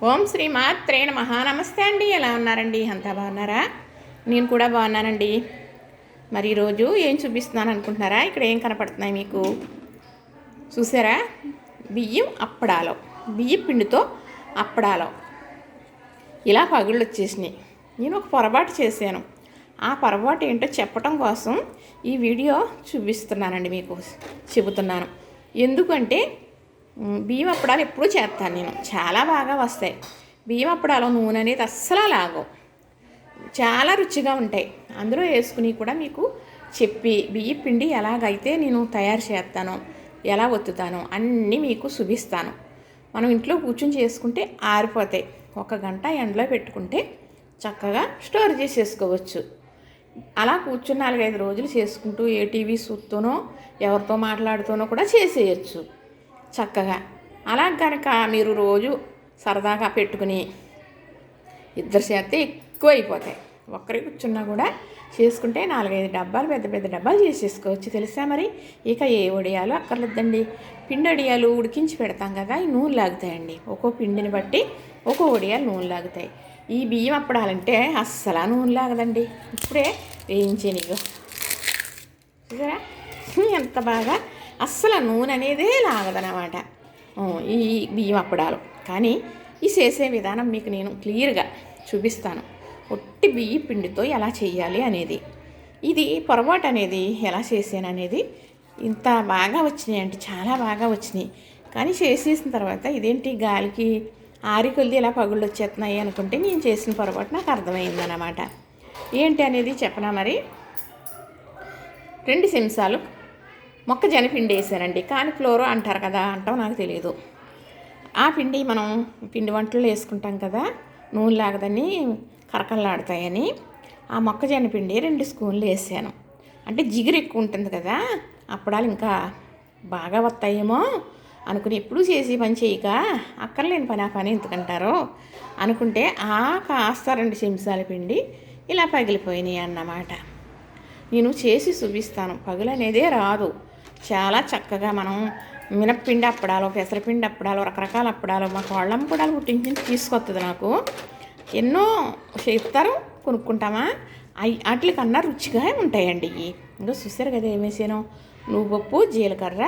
ఓం శ్రీ మాత్రే నమః. నమస్తే అండి. ఎలా ఉన్నారండి? అంతా బాగున్నారా? నేను కూడా బాగున్నానండి. మరి ఈరోజు ఏం చూపిస్తున్నాను అనుకుంటున్నారా? ఇక్కడ ఏం కనపడుతున్నాయి మీకు చూసారా? బియ్యం పిండితో అప్పడాలు ఇలా పగుళ్ళు వచ్చేసినాయి. నేను ఒక పొరపాటు చేశాను. ఆ పొరపాటు ఏంటో చెప్పటం కోసం ఈ వీడియో చూపిస్తున్నానండి, మీకు చెబుతున్నాను. ఎందుకంటే బియ్యం అప్పడాలు ఎప్పుడూ చేస్తాను నేను, చాలా బాగా వస్తాయి. బియ్యం అప్పడాలు నూనె అనేది అస్సలు లాగవు, చాలా రుచిగా ఉంటాయి. అందులో వేసుకుని కూడా మీకు చెప్పి బియ్యం పిండి ఎలాగైతే నేను తయారు చేస్తానో, ఎలా ఒత్తుతానో అన్నీ మీకు చూపిస్తాను. మనం ఇంట్లో కూర్చొని చేసుకుంటే ఆరిపోతాయి. 1 గంట ఎండలో పెట్టుకుంటే చక్కగా స్టోర్ చేసేసుకోవచ్చు. అలా కూర్చుని 4-5 రోజులు చేసుకుంటూ ఏ టీవీ చూస్తూనో ఎవరితో మాట్లాడుతూనో కూడా చేసేయచ్చు చక్కగా. అలా కనుక మీరు రోజు సరదాగా పెట్టుకుని ఇద్దరు చేస్తే ఎక్కువ అయిపోతాయి. ఒక్కరి కూర్చున్నా కూడా చేసుకుంటే 4-5 డబ్బాలు, పెద్ద పెద్ద డబ్బాలు చేసేసుకోవచ్చు. తెలుసా మరి? ఇక ఏ వడియాలు అక్కర్లేదండి. పిండి వడియాలు ఉడికించి పెడతాం కదా, ఈ నూనె లాగుతాయండి. ఒక్కో పిండిని బట్టి ఒక్కో వడియాలు నూనె లాగుతాయి. ఈ బియ్యం అప్పడాలంటే అస్సలు నూనె లాగదండి. ఇప్పుడే వేయించేనిగో చూసారా ఎంత బాగా, అస్సలు నూనె అనేదే లాగదనమాట ఈ బియ్యం అప్పడాలు. కానీ ఈ చేసే విధానం మీకు నేను క్లియర్గా చూపిస్తాను. ఒట్టి బియ్యం పిండితో ఎలా చేయాలి అనేది, ఇది పొరపాటు అనేది ఎలా చేసాను అనేది. ఇంత బాగా వచ్చినాయి అంటే చాలా బాగా వచ్చినాయి. కానీ చేసేసిన తర్వాత ఇదేంటి గాలికి ఆరికొలిది ఇలా పగుళ్ళు వచ్చేస్తున్నాయి అనుకుంటే నేను చేసిన పొరపాటు నాకు అర్థమైందన్నమాట. ఏంటి అనేది చెప్పనా మరి? 2 చెంచాలు మొక్కజొన్న పిండి వేసానండి. కాన్ఫ్లోర్ అంటారు కదా, అంటాం నాకు తెలియదు. ఆ పిండి మనం పిండి వంటలు వేసుకుంటాం కదా, నూనె లాగదని కరకల్లాడుతాయని ఆ మొక్కజొన్న పిండి 2 స్పూన్లు వేసాను. అంటే జిగురు ఎక్కువ ఉంటుంది కదా, అప్పడాలు ఇంకా బాగా వస్తాయేమో అనుకుని ఎప్పుడూ చేసి పని చేయక అక్కర్లేని పని ఆ పని ఎందుకంటారో అనుకుంటే ఆ కాస్త 2 చెంచాల పిండి ఇలా పగిలిపోయినాయి అన్నమాట. నేను చేసి చూపిస్తాను. పగులు అనేదే రాదు. చాలా చక్కగా మనం మినప్పిండి అప్పడాలు, పెసరపిండి అప్పడాలు, రకరకాల అప్పడాలు మా కోళ్ళ అప్పడాలు పుట్టించి తీసుకొస్తుంది నాకు. ఎన్నో చేస్తారు, కొనుక్కుంటామా, వాటి కన్నా రుచిగా ఉంటాయండి. ఇంకా చూసారు కదా ఏమేసాను? నువ్వుపప్పు, జీలకర్ర,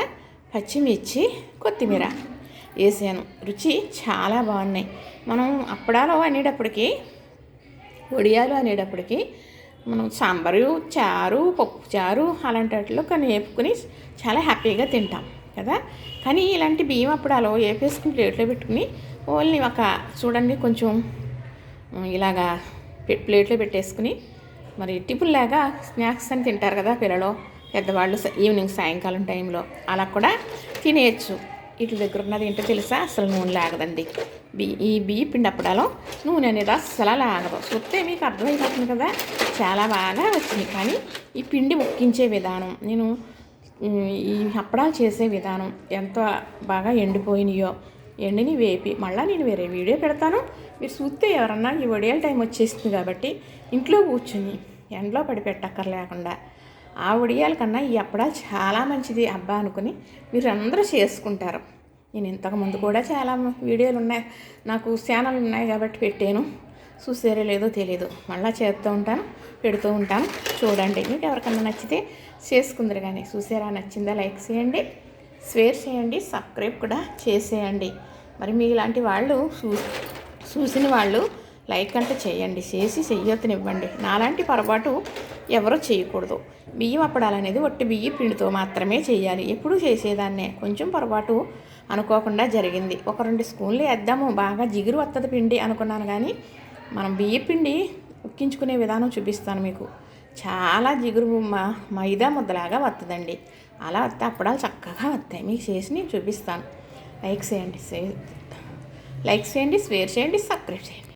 పచ్చిమిర్చి, కొత్తిమీర వేసాను. రుచి చాలా బాగున్నాయి. మనం అప్పడాలు అనేటప్పటికీ, వడియాలు అనేటప్పటికీ మనం సాంబారు, చారు, పప్పు చారు అలాంటి వాటిలో కానీ వేపుకొని చాలా హ్యాపీగా తింటాం కదా. కానీ ఇలాంటి బియ్యం అప్పడాలు వేపేసుకుని ప్లేట్లో పెట్టుకుని ఓన్లీ ఒక చూడండి కొంచెం ఇలాగా ప్లేట్లో పెట్టేసుకుని మరి టిఫిన్లాగా స్నాక్స్ అని తింటారు కదా పిల్లలు, పెద్దవాళ్ళు ఈవినింగ్ సాయంకాలం టైంలో అలా కూడా తినేయచ్చు. వీటి దగ్గర ఉన్నది ఏంటో తెలుసా? అసలు నూనె లాగదండి. ఈ బియ్యం పిండి అప్పడాలో నూనె అనేది అస్సలు లాగదు. చూస్తే మీకు అర్థమైపోతుంది కదా, చాలా బాగా వచ్చింది. కానీ ఈ పిండి ఉక్కించే విధానం, నేను ఈ అప్పడాలు చేసే విధానం ఎంత బాగా ఎండిపోయినాయో, ఎండిని వేపి మళ్ళీ నేను వేరే వీడియో పెడతాను. మీరు చూస్తే ఎవరన్నా ఈ వడియాల టైం వచ్చేస్తుంది కాబట్టి ఇంట్లో కూర్చుని ఎండలో పడి పెట్టక్కర్లేకుండా ఆ వడియాల కన్నా ఈ అప్పడాలు చాలా మంచిది అబ్బా అనుకుని మీరు అందరూ చేసుకుంటారు. నేను ఇంతకుముందు కూడా చాలా వీడియోలు ఉన్నాయి, నాకు ఛానల్ ఉన్నాయి కాబట్టి పెట్టాను. చూసారో లేదో తెలియదు, మళ్ళీ చేస్తూ ఉంటాను, పెడుతూ ఉంటాను. చూడండి, మీకు ఎవరికన్నా నచ్చితే చేసుకుందరు. కానీ చూసారా, నచ్చిందా? లైక్ చేయండి, షేర్ చేయండి, సబ్స్క్రైబ్ కూడా చేసేయండి. మరి మీ ఇలాంటి వాళ్ళు చూసిన వాళ్ళు లైక్ అంటే చేయండి, చేసి చెయ్యొత్తునివ్వండి. నాలాంటి పొరపాటు ఎవరూ చేయకూడదు. బియ్యం అప్పడాలు అనేది ఒట్టి బియ్యం పిండితో మాత్రమే చేయాలి. ఎప్పుడూ చేసేదాన్నే, కొంచెం పొరపాటు అనుకోకుండా జరిగింది. 1-2 స్పూన్లు వేద్దాము, బాగా జిగురు వస్తుంది పిండి అనుకున్నాను. కానీ మనం బియ్యం పిండి ఉక్కించుకునే విధానం చూపిస్తాను మీకు. చాలా జిగురు మైదా ముద్దలాగా వస్తుందండి. అలా వస్తే అప్పడాలు చక్కగా వస్తాయి. మీకు చేసి నేను చూపిస్తాను. లైక్ చేయండి, షేర్ చేయండి, సబ్స్క్రైబ్ చేయండి.